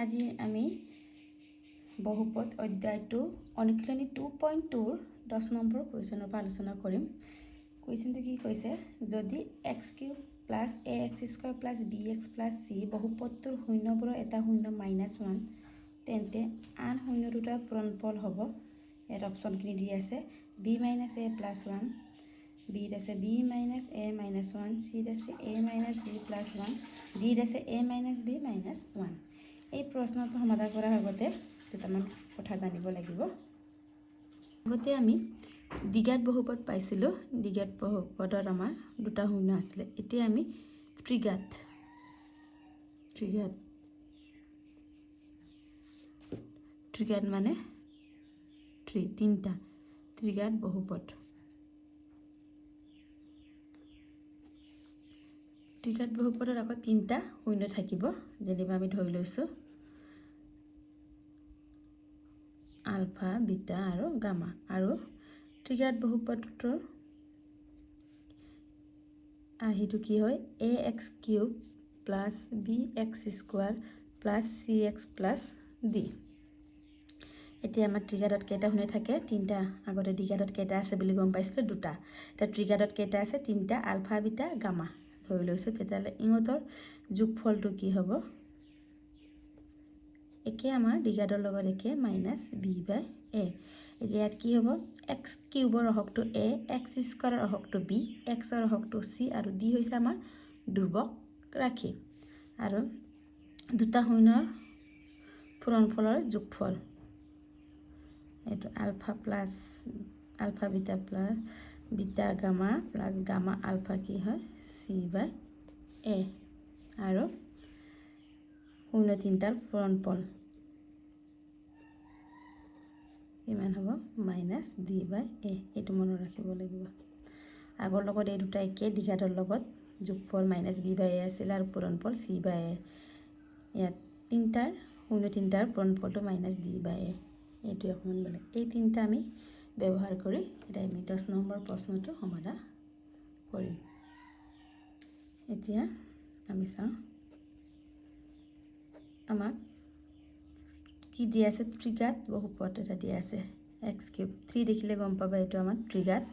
আজি আমি বহুপদ অধ্যায়টো অনুশীলনী 2.2 10 নম্বৰ কুৱেশ্যনৰ পৰা আলোচনা কৰিম। কুৱেশ্যনটো কি কৈছে, যদি x³ plus ax² plus bx plus c বহুপদটোৰ শূন্যবোৰৰ এটা শূন্য -1 তেন্তে আন শূন্য দুটাৰ পূৰণফল হ'ব। ইয়াত অপশ্যনখিনি দি আছে b - a প্লাছ 1, b ত আছে b - a - 1, c ত আছে a - b প্লাছ 1, d ত আছে a - b - 1। এই প্ৰশ্নটো সমাধান কৰাৰ আগতে দুটামান কথা জানিব লাগিব। আগতে আমি দ্বিঘাত বহুপদ পাইছিলোঁ। দ্বিঘাত বহুপদত আমাৰ দুটা শূন্য আছিলে। এতিয়া আমি ত্ৰিঘাত মানে তিনিটা ত্ৰিঘাত বহুপদ। ত্ৰিঘাত বহুপদত আকৌ তিনিটা শূন্য থাকিব। যেনিবা আমি ধৰি লৈছোঁ আলফা, বিটা আৰু গামা। আৰু ত্ৰিঘাত বহুপদটোৰ আৰ্হিটো কি হয়, ax³ plus bx² plus cx plus d। এতিয়া আমাৰ ত্ৰিঘাতত কেইটা শূন্য থাকে? তিনিটা। আগতে দ্বিঘাতত কেইটা আছে বুলি গম পাইছিলোঁ? দুটা। এতিয়া ত্ৰিঘাতত কেইটা আছে? তিনিটা, আলফা, বিটা, গামা ধৰি লৈছোঁ। তেতিয়াহ'লে ইহঁতৰ যোগফলটো কি হ'ব? একে আমাৰ দ্বিঘাতৰ লগত একে -b/a। এতিয়া ইয়াত কি হ'ব? x³ অহকটো a, x² অহকটো b, x অহকটো c আৰু d হৈছে আমাৰ ধ্ৰুৱক ৰাশি। আৰু দুটা শূন্যৰ পূৰণফলৰ যোগফল এইটো alpha beta plus beta gamma plus gamma alpha কি হয়? c/a। আৰু শূন্য তিনিটাৰ পূৰণফল কিমান হ'ব? -d/a। এইটো মনত ৰাখিব লাগিব। আগৰ লগত এই দুটা একে, দ্বিঘাতৰ লগত যোগফল -b/a আছিল আৰু পূৰণফল c/a। ইয়াত শূন্য তিনিটাৰ পূৰণফলটো -d/a। এইটো অকণমান বেলেগ। এই তিনিটা আমি ব্যৱহাৰ কৰি এতিয়া আমি 10 নম্বৰ প্ৰশ্নটো সমাধান কৰিম। এতিয়া আমি চাওঁ আমাক কি দিয়া আছে? ত্ৰিঘাত বহুপদ এটা দিয়া আছে x³। 3 দেখিলে গম পাবা এইটো আমাৰ ত্ৰিঘাত,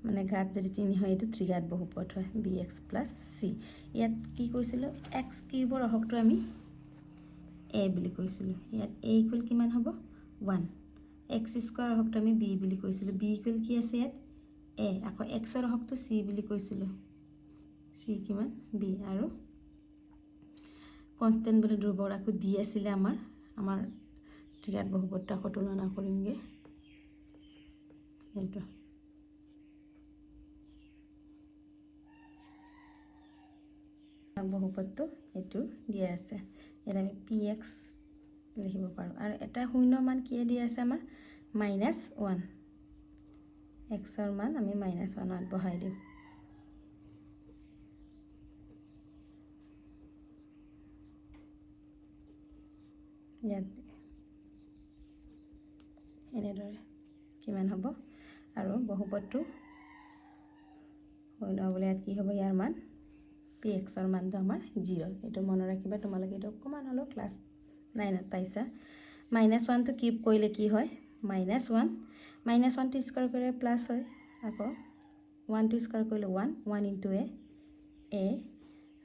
মানে ঘাত যদি 3 হয় এইটো ত্ৰিঘাত বহুপদ হয় bx প্লাছ c। ইয়াত কি কৈছিলোঁ? x³ অহকটো আমি a বুলি কৈছিলোঁ। ইয়াত a ইকুৱেল কিমান হ'ব? 1। x² অহকটো আমি b বুলি কৈছিলোঁ। b ইকুৱেল কি আছে ইয়াত? a। আকৌ x অহকটো c বুলি কৈছিলোঁ। c কিমান? b। আৰু কনষ্টেণ্ট বুলি ধ্ৰুৱক ৰাশি d আছিলে আমাৰ ত্ৰিঘাত বহুপদটো আকৌ তুলনা কৰিমগৈ। এইটো বহুপদটো এইটো দিয়া আছে। ইয়াত আমি px লিখিব পাৰোঁ। আৰু এটা শূন্য মান কি দিয়া আছে? আমাৰ -1। xৰ মান আমি -1 বহাই দিম। ইয়াত এনেদৰে কিমান হ'ব? আৰু বহুপদটো শূন্য হ'বলৈ ইয়াত কি হ'ব? ইয়াৰ মান pxৰ মানটো আমাৰ 0। এইটো মনত ৰাখিবা। তোমালোকে এইটো অকণমান হ'লেও ক্লাছ 9ত পাইছা। -1টো কিউব কৰিলে কি হয়? -1। -1টো স্কোৱাৰ কৰিলে প্লাছ হয়। আকৌ 1টো স্কোৱাৰ কৰিলে 1 ইনটু a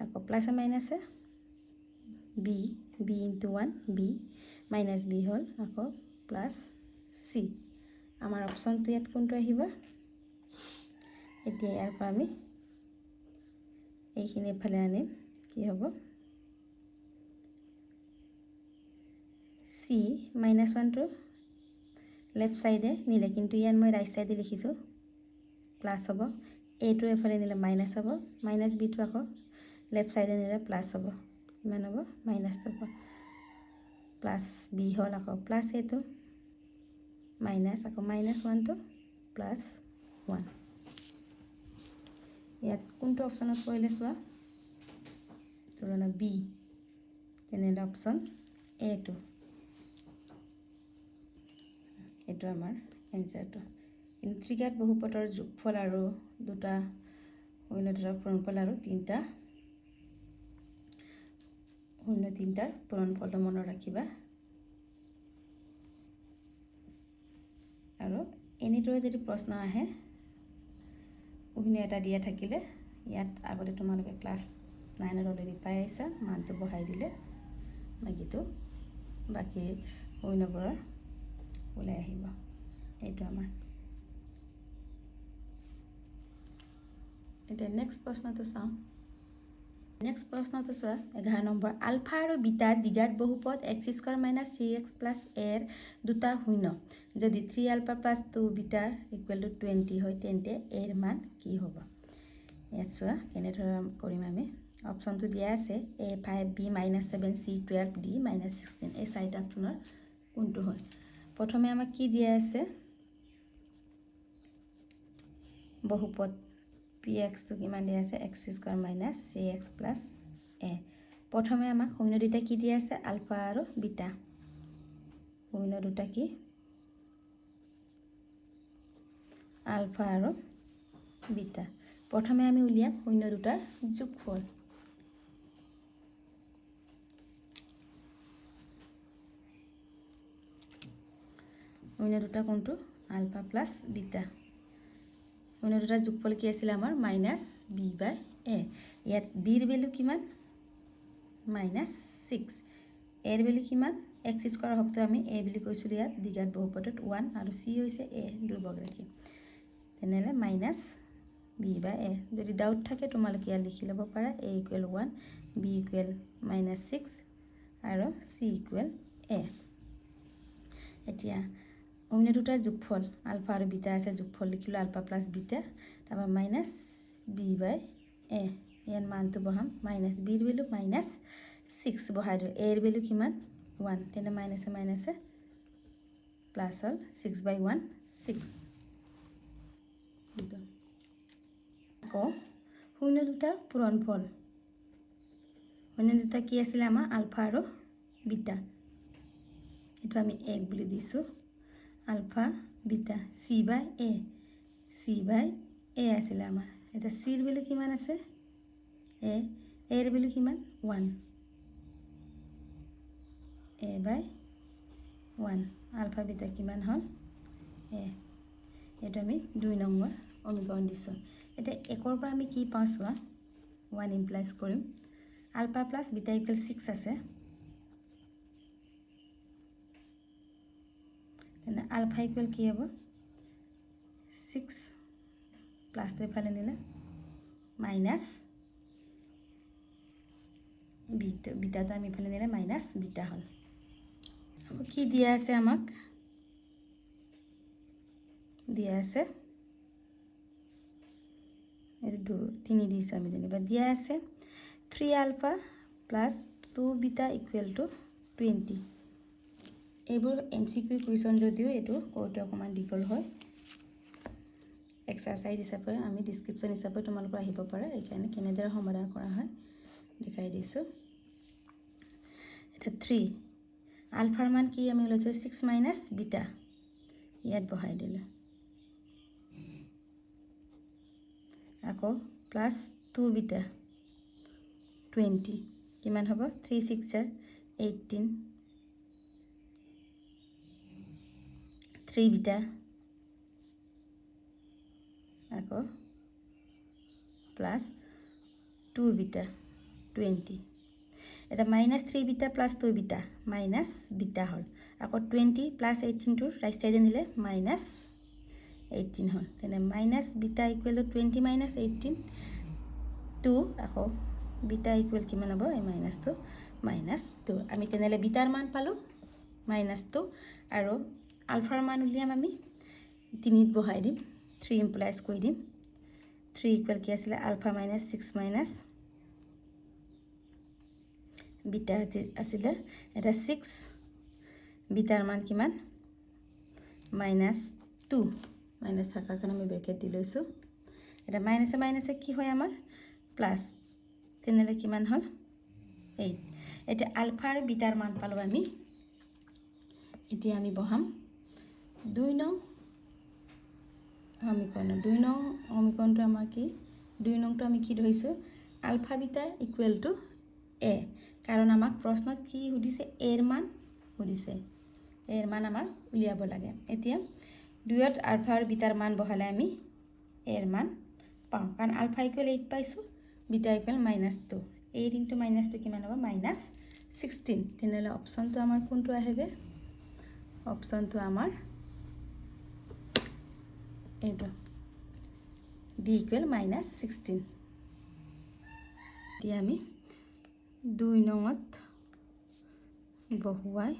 আকৌ প্লাছে মাইনাছে b ইনটু 1 b -b হ'ল আকৌ প্লাছ c। আমাৰ অপশ্যনটো ইয়াত কোনটো আহিব? এতিয়া ইয়াৰ পৰা আমি এইখিনি এফালে আনিম। কি হ'ব? c -1টো লেফ্ট চাইডে নিলে, কিন্তু ইয়াত মই ৰাইট চাইডে লিখিছোঁ প্লাছ হ'ব। এইটো এফালে নিলে মাইনাছ হ'ব। -bটো আকৌ লেফ্ট চাইডে নিলে প্লাছ হ'ব। কিমান হ'ব? মাইনাছটো প্লাছ b হ'ল আকৌ প্লাছ এইটো মাইনাছ আকৌ -1টো প্লাছ 1। ইয়াত কোনটো অপশ্যনত পৰিলে চোৱা? তুলনা b। তেনেহ'লে অপশ্যন এইটো আমাৰ এনচাৰটো। কিন্তু ত্ৰিঘাত বহুপদৰ যোগফল আৰু দুটা শূন্য দুটাৰ পূৰণফল আৰু তিনিটা শূন্য তিনিটাৰ পূৰণফলটো মনত ৰাখিবা আৰু এনেদৰে যদি প্ৰশ্ন আহে শূন্য এটা দিয়া থাকিলে ইয়াত আগতে তোমালোকে ক্লাছ 9 অলৰেডি পাই আহিছা মানটো বহাই দিলে বাকী শূন্যবোৰৰ ওলাই আহিব এইটো আমাৰ এতিয়া নেক্সট প্ৰশ্নটো চাওঁ নেক্সট প্ৰশ্নটো চোৱা 11 নম্বৰ আলফা আৰু বিটা দ্বিঘাত বহুপদ x² - 3x + a দুটা শূন্য যদি 3 আলফা + 2 বিটা = 20 হয় তেন্তে a ৰ মান কি হ'ব ইয়াত চোৱা কেনেদৰে কৰিম আমি অপশ্যনটো দিয়া আছে a5 b -7 c 12 d -16 এই চাৰিটা অপশ্যনৰ কোনটো হয় প্ৰথমে আমাক কি দিয়া আছে বহুপদ px তো কিমান দিয়া আছে x² - cx + a প্ৰথমে আমাক শূন্য দুটা কি দিয়া আছে আলফা আৰু বিটা শূন্য দুটা কি আলফা আৰু বিটা প্ৰথমে আমি উলিয়াম শূন্য দুটাৰ যোগফল শূন্য দুটা কোনটো আলফা প্লাস বিটা শূন্য দুটাৰ যোগফল কি আছিল আমাৰ -b/a ইয়াত b ৰ ভ্যালু কিমান -6 a ৰ ভ্যালু কিমান x² হকটো আমি a বুলি কৈছিল ইয়াত দ্বিঘাত বহুপদত 1 আৰু c হৈছে a দুৰ্বক ৰাখি তেনেহলে -b/a যদি ডাউট থাকে তোমালোকে ইয়াত লিখি ল'ব পাৰা a = 1 b = -6 আৰু c = a এতিয়া শূন্য দুটাৰ যোগফল আলফা আৰু বিটা আছে যোগফল লিখিলো আলফা প্লাস বিটা তাৰপৰ -b/a ইয়াৰ মানটো বহাম -b ৰ ভ্যালু -6 বহাই দিও a ৰ ভ্যালু কিমান 1 তেনে মাইনাসে মাইনাসে প্লাস হল 6/1 6 আকৌ শূন্য দুটাৰ পূৰণফল শূন্য দুটা কি আছিল আমাৰ আলফা আৰু বিটা এটা আমি 1 বুলি দিছো আলফা বিটা c/a আছিল আমাৰ এটা c ৰ ভ্যালু কিমান আছে a ৰ ভ্যালু কিমান 1 a/1 আলফা বিটা কিমান হল a এটা আমি 2 নম্বৰ সমীকৰণ দিছো এটা একৰ পৰা আমি কি পাওঁ চোৱা 1 ইমপ্লাইজ কৰিম আলফা প্লাস বিটা = 6 আছে তেনে আলফা ইকুয়াল কি হ'ব 6 প্লাস তে ফালে নিলে মাইনাস বিটা তো আমি ফালে নিলে মাইনাস বিটা হল কি দিয়া আছে আমাক দিয়া আছে এই 3 দিছো আমি জানিবা দিয়া আছে 3 আলফা প্লাস 2 বিটা = 20 এইবোৰ এমসিকিউ কুৱেশ্যন যদিও এটো কোটো অকমান দীঘল হয় এক্সাৰসাইজ হিচাপে আমি ডেসক্ৰিপচন হিচাপে তোমালোকৰ আহিব পাৰে এইখানে কেনেদৰে সমাধান কৰা হয় দেখাই দিছো এটা 3 আলফাৰ মান কি আমি লৈছো 6 - বিটা ইয়াত বহাই দিলো আকৌ প্লাস 2 বিটা 20 কিমান হ'ব 3 6 - 18 3 বিটা আকৌ প্লাস 2 বিটা 20 এটা -3 beta plus 2 beta minus beta হল আকৌ 20 প্লাস 18 টু রাইট সাইডে নিলে -18 হল তেনে মাইনাস বিটা = 20 - 18 2 আকৌ বিটা ইকুয়াল কিমান হ'ব এই মাইনাসটো -2 আমি তেনেলে বিটাৰ মান পালো -2 আৰু আলফাৰ মান উলিয়াম আমি 3 বহাই দিম 3 ইমপ্লাইজ কৰি দিম 3 ইকুয়াল কি আছিল আলফা -6 বিটা আছিল এটা 6 বিটাৰ মান কিমান -2 মাইনাস থাকাৰ কাৰণে আমি ব্ৰেকেট দি লৈছো এটা মাইনাসে মাইনাসে কি হয় আমাৰ প্লাস তেনেলে কিমান হল 8 এটা আলফা আৰু বিটাৰ মান পালো আমি এতিয়া আমি বহাম 2 নং সমীকৰণটো আমাৰ কি 2 নংটো আমি কি ধৰিছো আলফা বিটা = এ, কাৰণ আমাক প্ৰশ্নত কি সুধিছে, এৰ মান সুধিছে, এৰ মান আমাৰ উলিয়াব লাগে। এতিয়া 2ত আলফা আৰু বিটাৰ মান বহালে আমি এৰ মান পাওঁ, কাৰণ আলফা ইকুৱেল 8 পাইছোঁ, বিটা ইকুৱেল -2, 8 ইনটু -2 কিমান হ'ব, -16। তেনেহ'লে অপশ্যনটো আমাৰ কোনটো আহেগৈ, অপশ্যনটো আমাৰ এইটো ডি ইকুৱেল -16। এতিয়া আমি 2 নঙত বহুৱাই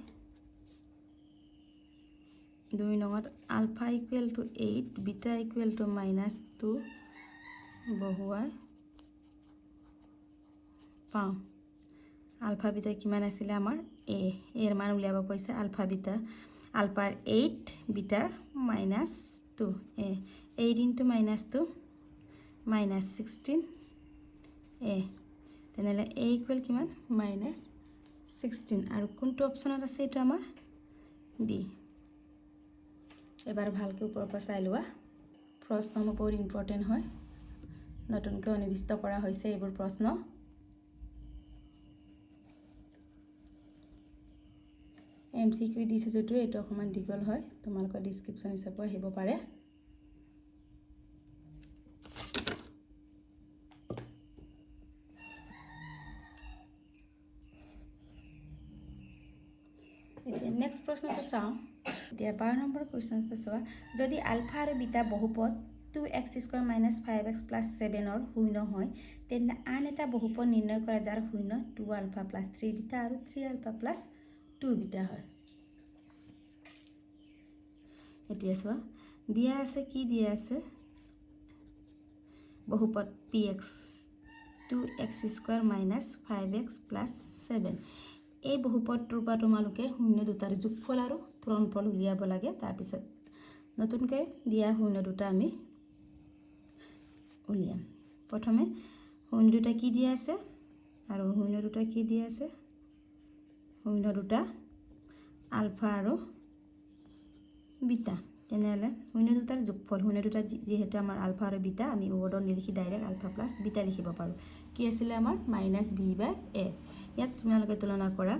2 নঙত alpha equal to 8 beta equal to -2 বহুৱাই পাওঁ আলফা বিটা কিমান আছিলে আমাৰ এৰ মান উলিয়াব কৈছে, আলফাৰ 8 বিটাৰ -2 8 ইনটু -2 -16 তেনেহ'লে এ ইকুৱেল কিমান, -16। আৰু কোনটো অপশ্যনত আছে, এইটো আমাৰ ডি। এবাৰ ভালকৈ ওপৰৰ পৰা চাই লোৱা, প্ৰশ্নবোৰ বহুত ইম্পৰ্টেণ্ট হয়, নতুনকৈ সন্নিৱিষ্ট কৰা হৈছে এইবোৰ প্ৰশ্ন। MCQ দিছে যদিও এইটো অকণমান দীঘল হয়, তোমালোকৰ ডিছক্ৰিপশ্যন হিচাপে আহিব পাৰে। এতিয়া নেক্সট প্ৰশ্নটো চাওঁ। এতিয়া 12 নম্বৰ কুৱেশ্যনটো চোৱা, যদি আলফা আৰু বিটা বহুপদ 2x² - 5x + 7 শূন্য হয়, তেন্তে আন এটা বহুপদ নিৰ্ণয় কৰা যাৰ শূন্য 2α + 3β আৰু 3α + 2β হয়। এতিয়া চোৱা, দিয়া আছে, কি দিয়া আছে, বহুপদ px 2x² - 5x + 7। এই বহুপদটোৰ পৰা তোমালোকে শূন্য দুটাৰ যোগফল আৰু পূৰণফল উলিয়াব লাগে। তাৰপিছত নতুনকৈ দিয়া শূন্য দুটা আমি উলিয়াম। প্ৰথমে শূন্য দুটা কি দিয়া আছে, আৰু শূন্য দুটা কি দিয়া আছে, শূন্য দুটা আলফা আৰু বিটা। তেনেহ'লে শূন্য দুটাৰ যোগফল, শূন্য দুটা যিহেতু আমাৰ আলফা আৰু বিটা, আমি ৱৰ্ডত নিলিখি ডাইৰেক্ট আলফা প্লাছ বিটা লিখিব পাৰোঁ। কি আছিলে আমাৰ, -b/a। ইয়াত তোমালোকে তুলনা কৰা,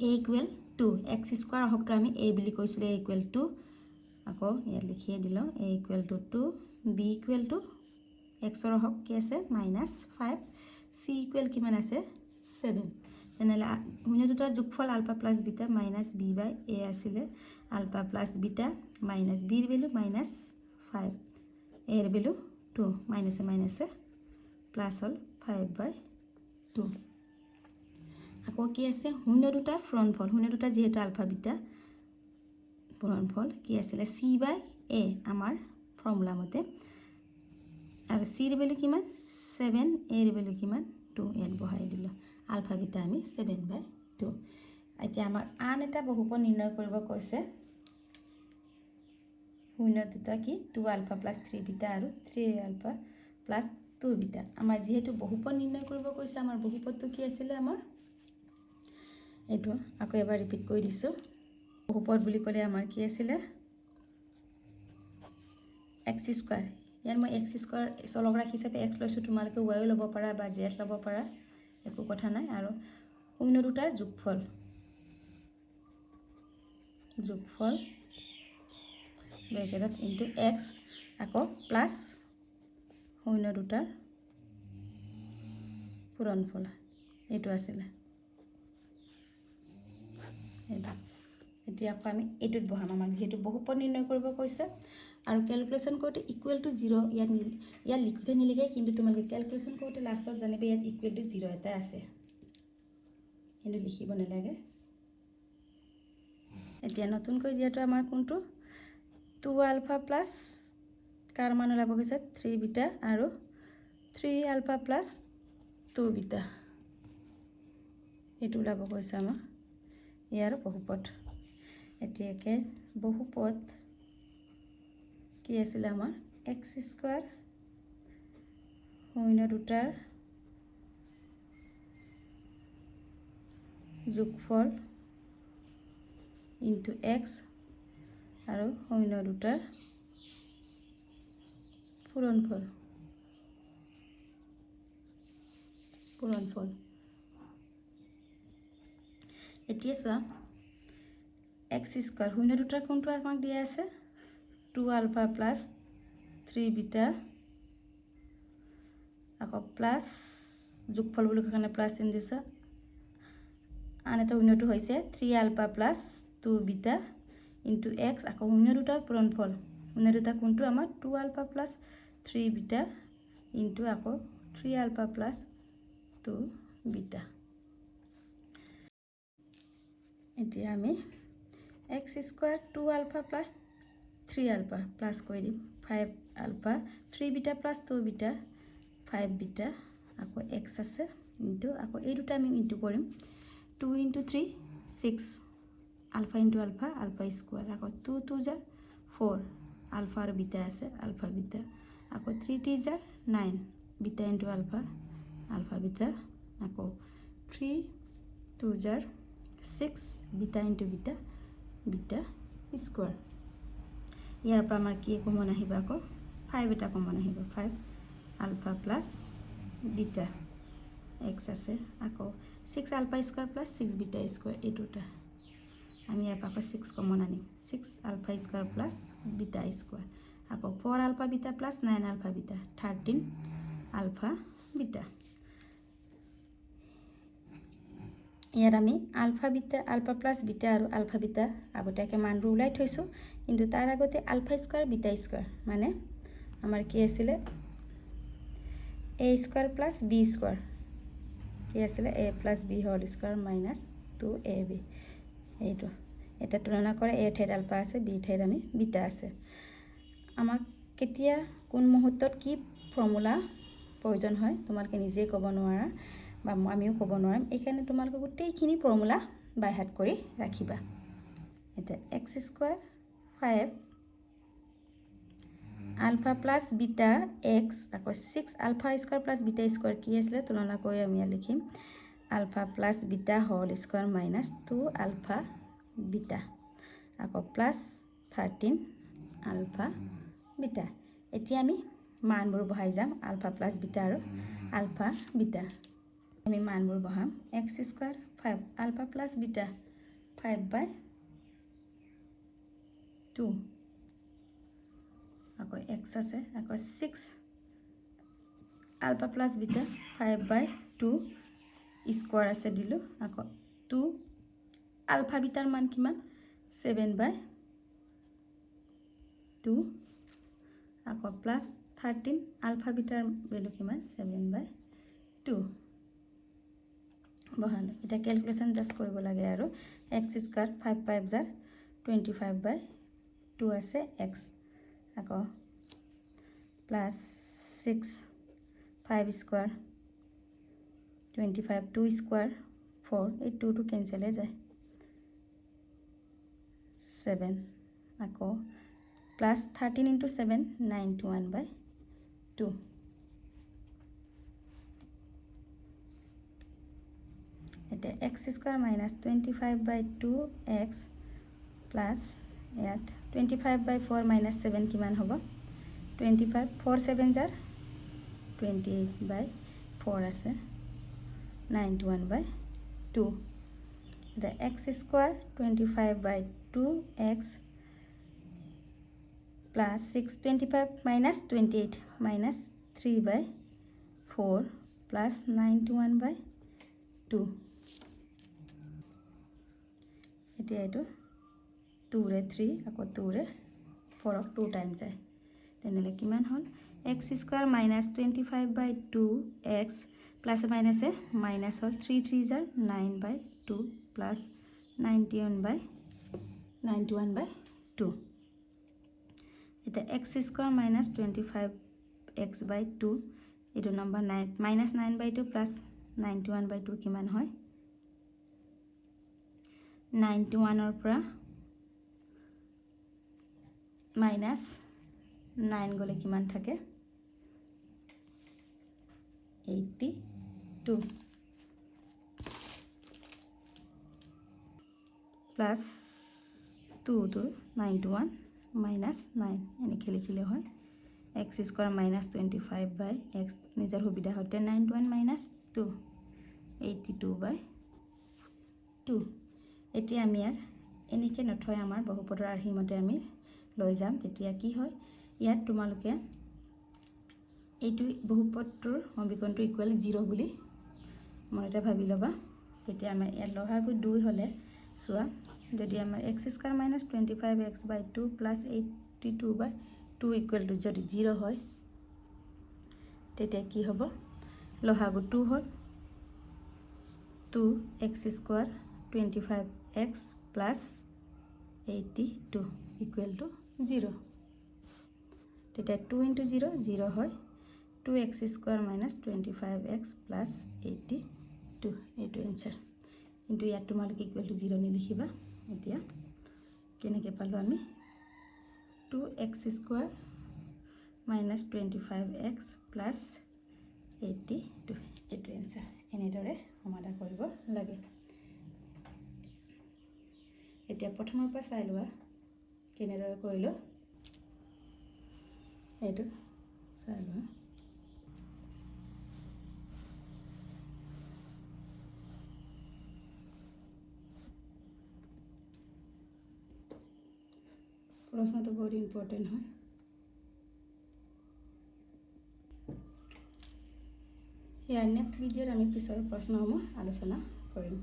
a ইকুৱেল 2 x² অহকটো আমি a বুলি কৈছিলোঁ, a ইকুৱেল 2, আকৌ ইয়াত লিখিয়ে দিলোঁ a equal to 2, b equal to এক্সৰ অহক কি আছে, -5, c ইকুৱেল কিমান আছে, 7। তেনেহ'লে শূন্য দুটাৰ যোগফল আলফা প্লাছ বিটা -b/a আছিলে, আলফা প্লাছ বিটা -bৰ ভেলু -5, এৰ ভেলু 2, মাইনাছে মাইনাছে প্লাছ হ'ল 5/2। আকৌ কি আছে, শূন্য দুটাৰ পূৰণফল, শূন্য দুটা যিহেতু আলফা বিটা, পূৰণফল কি আছিলে, c/a আমাৰ ফৰ্মুলা মতে, আৰু চিৰ ভেলু কিমান, 7, এৰ ভেলু কিমান, 2, ইয়াত বহাই দিলোঁ, আলফা বিটা আমি 7/2। এতিয়া আমাৰ আন এটা বহুপদ নিৰ্ণয় কৰিব কৈছে, শূন্য দুটা কি, 2α + 3β আৰু 3α + 2β। আমাৰ যিহেতু বহুপদ নিৰ্ণয় কৰিব কৈছে, আমাৰ বহুপদটো কি আছিলে, আমাৰ এইটো আকৌ এবাৰ ৰিপিট কৰি দিছোঁ। বহুপদ বুলি ক'লে আমাৰ কি আছিলে, x²। ইয়াত মই x² চলক ৰাশি হিচাপে x লৈছোঁ, তোমালোকে y ল'ব পাৰা বা z ল'ব পাৰা, একো কথা নাই। আৰু শূন্য দুটাৰ যোগফল ব্ৰেকেটত ইনটু x, আকৌ প্লাছ শূন্য দুটাৰ পূৰণফল, এইটো আছিলে এইটো। এতিয়া আকৌ আমি এইটোত বহাম, আমাক যিহেতু বহুপদ নিৰ্ণয় কৰিব কৈছে, আৰু কেলকুলেশ্যন কৰোঁতে ইকুৱেল টু 0 ইয়াত লিখোঁতে নিলিখে, কিন্তু তোমালোকে কেলকুলেশ্যন কৰোঁতে লাষ্টত জানিবা ইয়াত ইকুৱেল টু 0 এটা আছে, কিন্তু লিখিব নালাগে। এতিয়া নতুনকৈ দিয়াটো আমাৰ কোনটো, 2α প্লাছ কাৰ মান ওলাব গৈছে, 3β আৰু 3α + 2β, এইটো ওলাব গৈছে আমাৰ ইয়াৰ বহুপদ। এতিয়াকে বহুপদ কি আছিলে আমাৰ, x² শূন্য দুটাৰ যোগফল ইনটু x আৰু শূন্য দুটাৰ পূৰণফল পূৰণফল এতিয়া চোৱা x স্কয়াৰ শূন্য দুটাৰ কোনটো আমাক দিয়া আছে 2 আলফা প্লাস 3 বিটা আকৌ প্লাস যোগফল বুলি কাৰণে প্লাস চিন দিছো আন এটা শূন্যটো হৈছে 3 alpha plus 2 beta into x আকৌ শূন্য দুটাৰ পূৰণফল শূন্য দুটা কোনটো আমাৰ 2 আলফা প্লাস 3 বিটা ইনটু আকৌ 3 আলফা প্লাস 2 বিটা এতিয়া আমি x square 2 alpha plus 3 alpha plus কৰি দিম 5 alpha 3 beta plus 2 beta 5 beta আকৌ x আছে ইনটু আকৌ এই দুটা আমি ইনটু কৰিম 2 into 3 6 alpha into alpha alpha square আকৌ 2 2 jar 4 alpha আৰু beta আছে alpha beta আকৌ 3 t jar 9 beta into alpha alpha beta আকৌ 3 2 jar 6 beta into beta beta square ইয়াৰ পৰা আমাৰ কি কমন আহিব আকৌ 5 এটা কমন আহিব 5 alpha plus beta x আছে আকৌ 6 alpha square plus 6 beta square এই দুটা আমি ইয়াৰ পৰা 6 কমন আনিম 6 alpha square plus beta square আকৌ 4 alpha beta plus 9 alpha beta 13 alpha beta ইয়াৰ আমি alpha beta alpha plus beta আৰু alpha beta আগতেকে মানবোৰ উলাই থৈছো কিন্তু তাৰ আগতে alpha square beta square মানে আমাৰ কি আছিল a square plus b square কি আছিল a plus b whole square minus 2ab এইটো এটা তুলনা কৰে a ঠাইত আলফা আছে b ঠাইত আমি বিটা আছে আমাক কেতিয়া কোন মুহূৰ্তত কি ফৰ্মুলা প্ৰয়োজন হয় তোমালোকে নিজে ক'ব নোৱাৰা বা আমিও ক'ব নোৱাৰিম এইখানে তোমালোকে গোটেইখিনি ফৰ্মুলা বাই হাত কৰি ৰাখিবা এটা x square 5 alpha plus beta x আকৌ 6 alpha square plus beta square কি আছিল তুলনা কৰি আমি লিখিম alpha plus beta whole square minus 2 alpha beta আকৌ plus 13 alpha beta এতিয়া আমি মানবোৰ বহাই যাম alpha plus beta আৰু alpha beta আমি মানবোৰ বহাম x square 5 alpha plus beta 5/2 আকৌ x আছে আকৌ 6 alpha plus beta 5/2 স্কয়ার আছে দিলো আকৌ 2 alpha beta মান কিমান 7/2 আকৌ প্লাস 13 alpha beta ভ্যালু কিমান 7/2 বহালো এটা ক্যালকুলেশন জাস্ট কৰিব লাগে আৰু x স্কয়ার 5 5 jar 25/2 আছে x আকৌ plus 6 5 square 25 2 square 4 এই 2 to cancel হৈ যায় 7 আকৌ plus 13 into 7 91/2 এটা x square minus 25/2 x plus ইয়াত 25/4 minus 7 কিমান হ'ব 25 4 7 jar 28/4 আছে 91/2 the x square 25/2 x plus 6 25 minus 28 minus 3/4 plus 91/2 এতিয়া এটো 2 ৰে 3 আকৌ 2 ৰে 4 ক 2 টাইমছ যায় তেনেলে কিমান হল x square minus 25/2 x plus minus a minus hol 3 3 jar 9/2 plus 91/2 এটা x square minus 25x/2 এটো নম্বৰ 9 minus 9/2 plus 91/2 কিমান হয় 91 ৰ পৰা minus 9 গলে কিমান থাকে 82 plus 2 to 91 minus 9 এনেকে লিখিলে হয় x square minus 25/x নিজৰ সুবিধা হতে 91 minus 2 82/2 এতিয়া আমি ইয়াৰ এনেকৈ নথৈ আমাৰ বহুপদৰ আৰ্হিমতে আমি লৈ যাম তেতিয়া কি হয় ইয়াত তোমালোকে এইটো বহুপদটোৰ সমীকৰণটো ইকুৱেল 0 বুলি মনতে ভাবি ল'বা তেতিয়া আমাৰ ইয়াত লসাগু 2 হ'লে চোৱা যদি আমাৰ x² - 25x/2 + 82/2 ইকুৱেল টু যদি 0 হয় তেতিয়া কি হ'ব লসাগু 2 হ'ল 2x² 25x + 82 ইকুৱেল টু 0 তেতিয়া 2 × 0 0 হয় 2x² - 25x + 82 এইটো এনসাৰ কিন্তু ইয়াত তোমালোকে ইকুৱেল টু 0 নিলিখিবা এতিয়া কেনেকৈ পালোঁ আমি 2x² - 25x + 82 এইটো এনসাৰ এনেদৰে সমাধান কৰিব লাগে এতিয়া প্ৰথমৰ পৰা চাই লোৱা কেনেদৰে কৰিলোঁ এইটো চাই লোৱা প্ৰশ্নটো বহুত ইম্পৰ্টেণ্ট হয় ইয়াৰ নেক্সট ভিডিঅ'ত আমি পিছৰ প্ৰশ্নসমূহ আলোচনা কৰিম